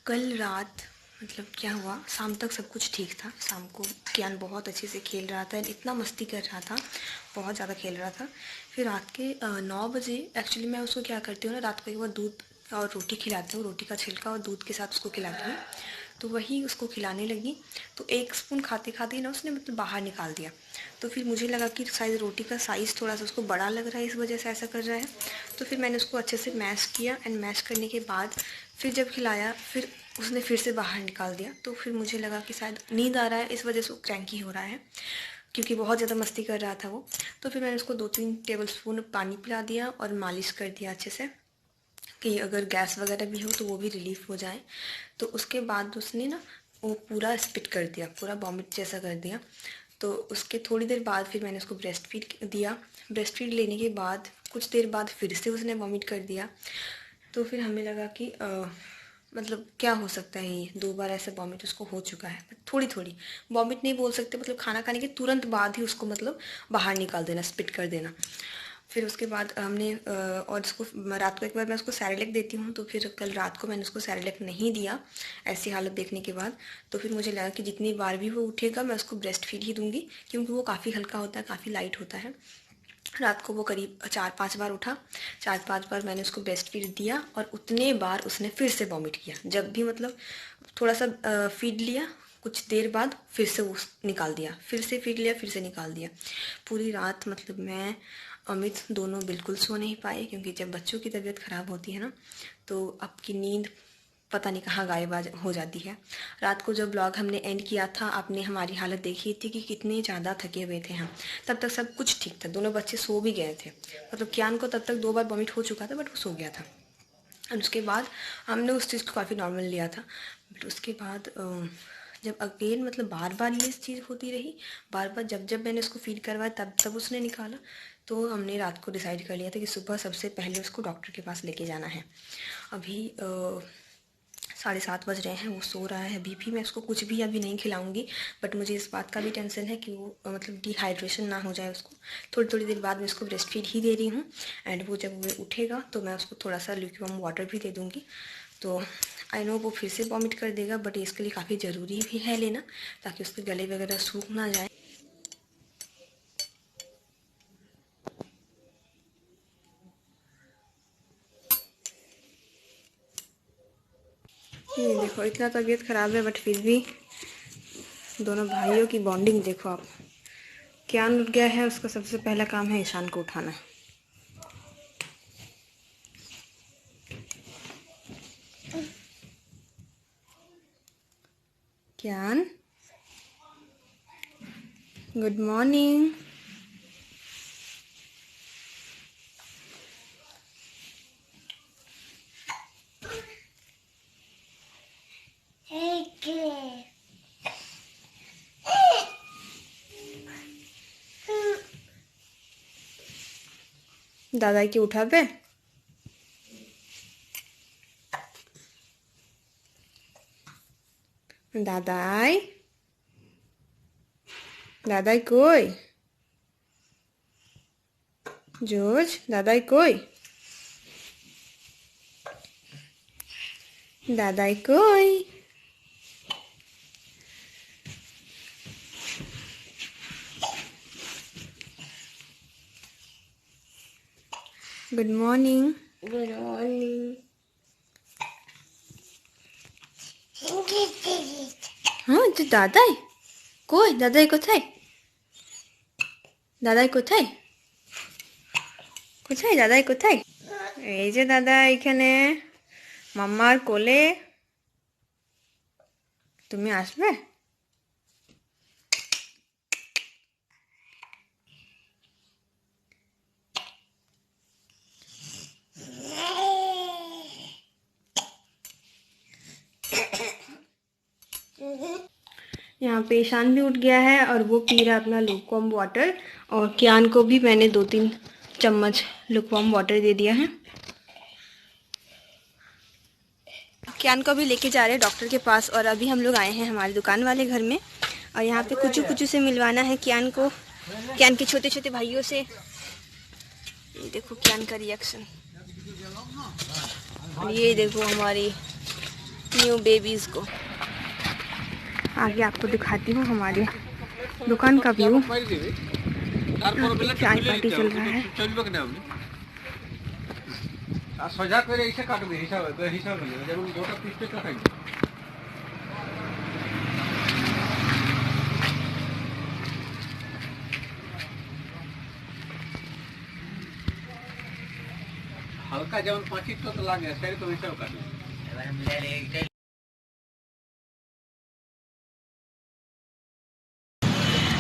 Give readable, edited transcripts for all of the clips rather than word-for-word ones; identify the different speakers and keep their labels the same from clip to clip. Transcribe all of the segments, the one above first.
Speaker 1: कल रात मतलब क्या हुआ, शाम तक सब कुछ ठीक था। शाम को कियान बहुत अच्छे से खेल रहा था, इतना मस्ती कर रहा था, बहुत ज़्यादा खेल रहा था। फिर रात के 9 बजे एक्चुअली मैं उसको क्या करती हूँ ना, रात को एक बार दूध और रोटी खिलाती हूँ, रोटी का छिलका और दूध के साथ उसको खिलाती हूँ। तो वही उसको खिलाने लगी, तो एक स्पून खाते खाते ना उसने मतलब बाहर निकाल दिया। तो फिर मुझे लगा कि शायद रोटी का साइज़ थोड़ा सा उसको बड़ा लग रहा है, इस वजह से ऐसा कर रहा है। तो फिर मैंने उसको अच्छे से मैश किया, एंड मैश करने के बाद फिर जब खिलाया, फिर उसने फिर से बाहर निकाल दिया। तो फिर मुझे लगा कि शायद नींद आ रहा है, इस वजह से वो क्रैंकी हो रहा है, क्योंकि बहुत ज़्यादा मस्ती कर रहा था वो। तो फिर मैंने उसको 2-3 टेबलस्पून पानी पिला दिया और मालिश कर दिया अच्छे से, कि अगर गैस वगैरह भी हो तो वो भी रिलीफ़ हो जाए। तो उसके बाद उसने ना वो पूरा स्पिट कर दिया, पूरा वॉमिट जैसा कर दिया। तो उसके थोड़ी देर बाद फिर मैंने उसको ब्रेस्ट फीड दिया। ब्रेस्ट फीड लेने के बाद कुछ देर बाद फिर से उसने वॉमिट कर दिया। तो फिर हमें लगा कि मतलब क्या हो सकता है, ये 2 बार ऐसा वॉमिट उसको हो चुका है। थोड़ी थोड़ी वॉमिट नहीं बोल सकते, मतलब खाना खाने के तुरंत बाद ही उसको मतलब बाहर निकाल देना, स्पिट कर देना। फिर उसके बाद हमने और उसको रात को एक बार मैं उसको सैरेलेक देती हूँ, तो फिर कल रात को मैंने उसको सैरेलेक नहीं दिया ऐसी हालत देखने के बाद। तो फिर मुझे लगा कि जितनी बार भी वो उठेगा मैं उसको ब्रेस्ट फीड ही दूँगी, क्योंकि वो काफ़ी हल्का होता है, काफ़ी लाइट होता है। रात को वो करीब 4-5 बार उठा, 4-5 बार मैंने उसको ब्रेस्ट फीड दिया, और उतने बार उसने फिर से वॉमिट किया। जब भी मतलब थोड़ा सा फीड लिया, कुछ देर बाद फिर से वो निकाल दिया, फिर से फीड लिया, फिर से निकाल दिया। पूरी रात मतलब मैं अमित दोनों बिल्कुल सो नहीं पाए, क्योंकि जब बच्चों की तबीयत ख़राब होती है ना, तो आपकी नींद पता नहीं कहाँ गायब हो जाती है। रात को जब ब्लॉग हमने एंड किया था, आपने हमारी हालत देखी थी कि कितने ज़्यादा थके हुए थे हम। तब तक सब कुछ ठीक था, दोनों बच्चे सो भी गए थे। मतलब कियान को तब तक 2 बार वॉमिट हो चुका था, बट वो सो गया था। और उसके बाद हमने उस चीज़ को काफ़ी नॉर्मल लिया था। बट उसके बाद जब अगेन मतलब बार बार ये चीज़ होती रही, बार बार जब जब मैंने उसको फीड करवाया तब तब उसने निकाला, तो हमने रात को डिसाइड कर लिया था कि सुबह सबसे पहले उसको डॉक्टर के पास लेके जाना है। अभी 7:30 बज रहे हैं, वो सो रहा है अभी भी। मैं उसको कुछ भी अभी नहीं खिलाऊंगी, बट मुझे इस बात का भी टेंशन है कि वो मतलब डिहाइड्रेशन ना हो जाए उसको। थोड़ी थोड़ी देर बाद मैं उसको ब्रेस्ट फीड ही दे रही हूँ, एंड वो जब वो उठेगा तो मैं उसको थोड़ा सा ल्यूकवार्म वाटर भी दे दूँगी। तो आई नो वो फिर से वॉमिट कर देगा, बट इसके लिए काफ़ी ज़रूरी भी है लेना, ताकि उसके गले वगैरह सूख ना जाए। ये देखो, इतना तबीयत ख़राब है बट फिर भी दोनों भाइयों की बॉन्डिंग देखो आप। कियान उठ गया है, उसका सबसे पहला काम है ईशान को उठाना। कियान, गुड मॉर्निंग। दादाई की उठा पे, दादाई, दादाई कोई, जोज, दादाई कोई, दादाई कोई। Good morning.
Speaker 2: Good morning.
Speaker 1: हाँ तो दादाई कोई, दादाई कोথায়, দাদাই কোথায়, কোথায় দাদাই কোথায়? এই যে দাদা এখানে, মাম্মার কোলে। তুমি আসবে? यहाँ पे ईशान भी उठ गया है और वो पी रहा है अपना लुकवार्म वाटर, और कियान को भी मैंने 2-3 चम्मच लुकवार्म वाटर दे दिया है। कियान को भी लेके जा रहे हैं डॉक्टर के पास, और अभी हम लोग आए हैं हमारे दुकान वाले घर में, और यहाँ पे कुचू कुचू से मिलवाना है कियान को, कियान के छोटे छोटे भाइयों से। ये देखो कियान का रिएक्शन, और ये देखो हमारी न्यू बेबीज़ को। आगे आपको दिखाती हूँ हमारे दुकान का व्यू। चाय पार्टी चल रहा है।
Speaker 3: हल्का जब 25 तो लागे सर तो हिसाब कर ले।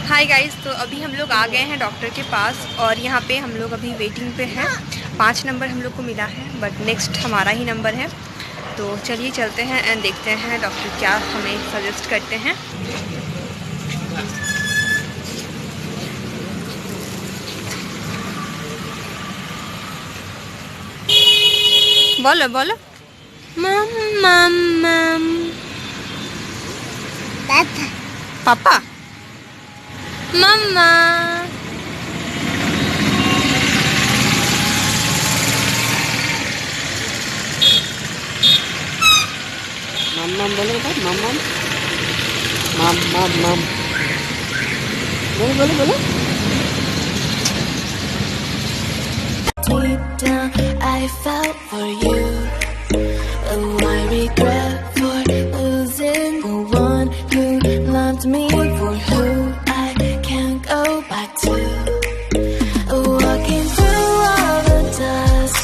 Speaker 1: हाय गाइस, तो अभी हम लोग आ गए हैं डॉक्टर के पास और यहाँ पे हम लोग अभी वेटिंग पे हैं। 5 नंबर हम लोग को मिला है, बट नेक्स्ट हमारा ही नंबर है। तो चलिए चलते हैं एंड देखते हैं डॉक्टर क्या हमें सजेस्ट करते हैं। बोलो बोलो मम मम मम। पापा मम्मा।
Speaker 2: मम्मा बोलो बेटा, मम्मा मम्मा मम बोलो बोलो बोलो।
Speaker 4: Deep down, I fell for you. Oh, I regret for losing the one who loved me for who I can't go back to. Walking through all the dust,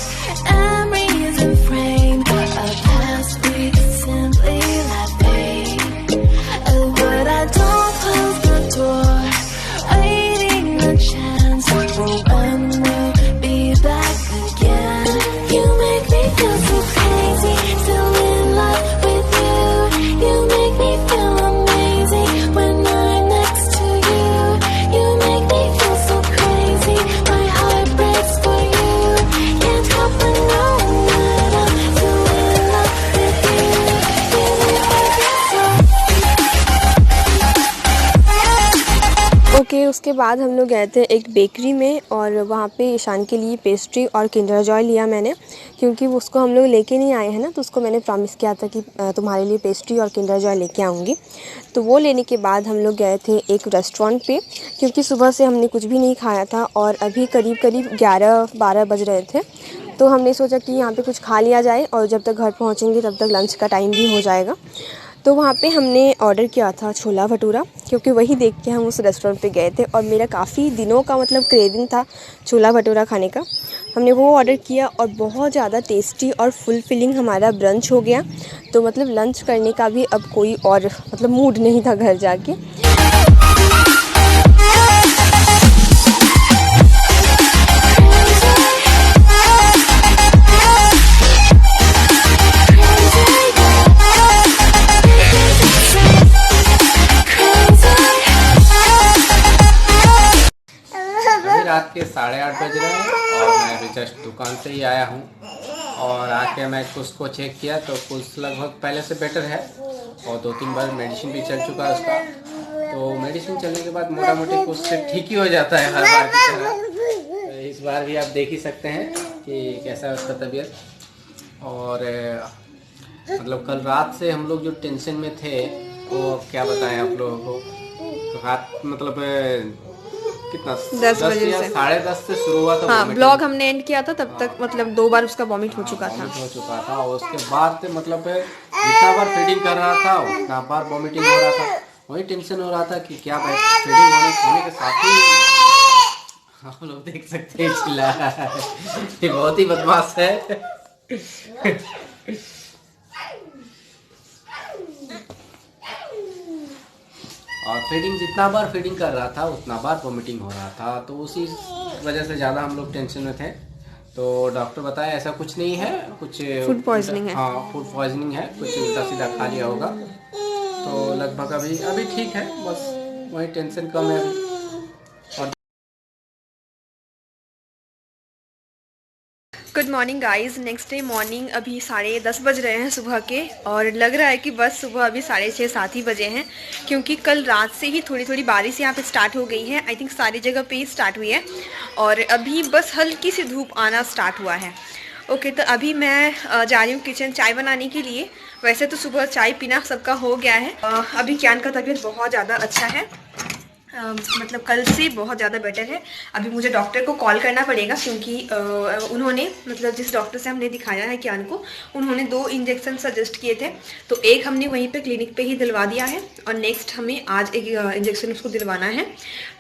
Speaker 4: memories and frame a past we simply let fade. But I don't close the door, waiting a chance for when we'll be back again. You make me feel so crazy, still in love with you. You make me feel amazing when I'm next to you. You make me feel so crazy, my heart breaks for you. Can't help but knowing that I'm still in love with you. You make me feel so.
Speaker 1: Okay उसके बाद हम लोग गए थे एक bakery में और वहाँ पे ईशान के लिए पेस्ट्री और किंडर जॉय लिया मैंने, क्योंकि वो उसको हम लोग लेके नहीं आए हैं ना, तो उसको मैंने प्रॉमिस किया था कि तुम्हारे लिए पेस्ट्री और किंडर जॉय लेके आऊँगी। तो वो लेने के बाद हम लोग गए थे एक रेस्टोरेंट पे, क्योंकि सुबह से हमने कुछ भी नहीं खाया था और अभी करीब करीब 11-12 बज रहे थे। तो हमने सोचा कि यहाँ पे कुछ खा लिया जाए और जब तक घर पहुँचेंगे तब तक लंच का टाइम भी हो जाएगा। तो वहाँ पे हमने ऑर्डर किया था छोला भटूरा, क्योंकि वही देख के हम उस रेस्टोरेंट पे गए थे और मेरा काफ़ी दिनों का मतलब क्रेविंग था छोला भटूरा खाने का। हमने वो ऑर्डर किया और बहुत ज़्यादा टेस्टी और फुल फिलिंग हमारा ब्रंच हो गया। तो मतलब लंच करने का भी अब कोई और मतलब मूड नहीं था घर जाके।
Speaker 3: रात के 8:30 बज रहे हैं और मैं अभी जस्ट दुकान से ही आया हूँ और आके मैं कुछ को चेक किया तो कुछ लगभग पहले से बेटर है और 2-3 बार मेडिसिन भी चल चुका है उसका। तो मेडिसिन चलने के बाद मोटा मोटी कुछ से ठीक ही हो जाता है हर बार की तरह। तो इस बार भी आप देख ही सकते हैं कि कैसा है उसका तबीयत। और मतलब कल रात से हम लोग जो टेंशन में थे वो क्या बताएं आप लोगों को। तो रात मतलब कितना
Speaker 1: 10 बजे से
Speaker 3: 10:30 से शुरू हुआ था।
Speaker 1: हाँ, ब्लॉग हमने एंड किया था तब तक मतलब 2 बार उसका वॉमिट हो चुका था।
Speaker 3: और उसके बाद मतलब जितना बार फीडिंग कर रहा था उतना बार वॉमिटिंग हो रहा था। वही टेंशन हो रहा था कि क्या फीडिंग होने के साथ ही आप लोग देख सकते हैं चिल्ला रहा है। ये बहुत ही बदमाश है। और फीडिंग जितना बार फीडिंग कर रहा था उतना बार वोमिटिंग हो रहा था। तो उसी वजह से ज़्यादा हम लोग टेंशन में थे। तो डॉक्टर बताया ऐसा कुछ नहीं है, कुछ
Speaker 1: फूड पॉइजनिंग है।
Speaker 3: हाँ, फूड पॉइजनिंग है, कुछ उल्टा सीधा खा लिया होगा। तो लगभग अभी ठीक है, बस वही टेंशन कम है अभी।
Speaker 1: Good morning guys. Next day morning अभी 10:30 बज रहे हैं सुबह के और लग रहा है कि बस सुबह अभी 6:30-7 ही बजे हैं, क्योंकि कल रात से ही थोड़ी थोड़ी बारिश यहाँ पे स्टार्ट हो गई है। आई थिंक सारी जगह पे ही स्टार्ट हुई है और अभी बस हल्की सी धूप आना स्टार्ट हुआ है। ओके, तो अभी मैं जा रही हूँ किचन चाय बनाने के लिए। वैसे तो सुबह चाय पीना सबका हो गया है। अभी कियान का तबीयत बहुत ज़्यादा अच्छा है, मतलब कल से बहुत ज़्यादा बेटर है। अभी मुझे डॉक्टर को कॉल करना पड़ेगा क्योंकि उन्होंने, मतलब जिस डॉक्टर से हमने दिखाया है कियान को, उन्होंने 2 इंजेक्शन सजेस्ट किए थे। तो एक हमने वहीं पे क्लिनिक पे ही दिलवा दिया है और नेक्स्ट हमें आज एक इंजेक्शन उसको दिलवाना है।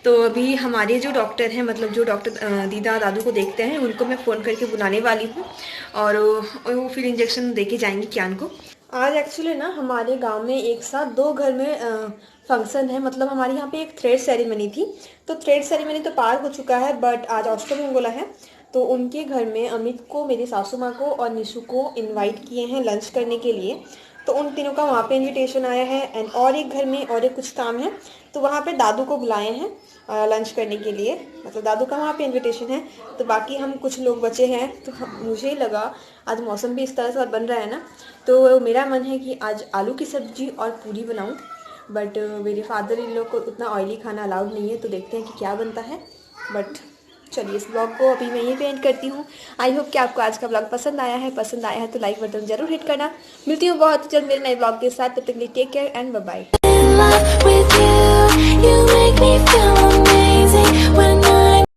Speaker 1: तो अभी हमारे जो डॉक्टर हैं, मतलब जो डॉक्टर दीदा दादू को देखते हैं, उनको मैं फ़ोन करके बुलाने वाली हूँ और वो फिर इंजेक्शन दे के जाएंगे कियान को। आज एक्चुअली ना हमारे गांव में एक साथ 2 घर में फंक्शन है, मतलब हमारे यहाँ पे एक थ्रेड सेरेमनी थी। तो थ्रेड सेरेमनी तो पार हो चुका है, बट आज अष्टमंगला है। तो उनके घर में अमित को, मेरी सासू माँ को और निशु को इनवाइट किए हैं लंच करने के लिए। तो उन तीनों का वहाँ पे इनविटेशन आया है। एंड और एक घर में और एक कुछ काम है, तो वहाँ पे दादू को बुलाए हैं लंच करने के लिए, मतलब दादू का वहाँ पे इनविटेशन है। तो बाकी हम कुछ लोग बचे हैं। तो मुझे लगा आज मौसम भी इस तरह से बन रहा है ना, तो मेरा मन है कि आज आलू की सब्ज़ी और पूरी बनाऊँ, बट मेरे फादर इन लोग को उतना ऑयली खाना अलाउड नहीं है। तो देखते हैं कि क्या बनता है। बट चलिए इस ब्लॉग को अभी मैं यहीं पे एंड करती हूँ। आई होप कि आपको आज का ब्लॉग पसंद आया है। पसंद आया है तो लाइक बटन जरूर हिट करना। मिलती हूँ बहुत जल्द मेरे नए ब्लॉग के साथ। तब तक के लिए take care and bye bye.
Speaker 4: In love with you, you make me feel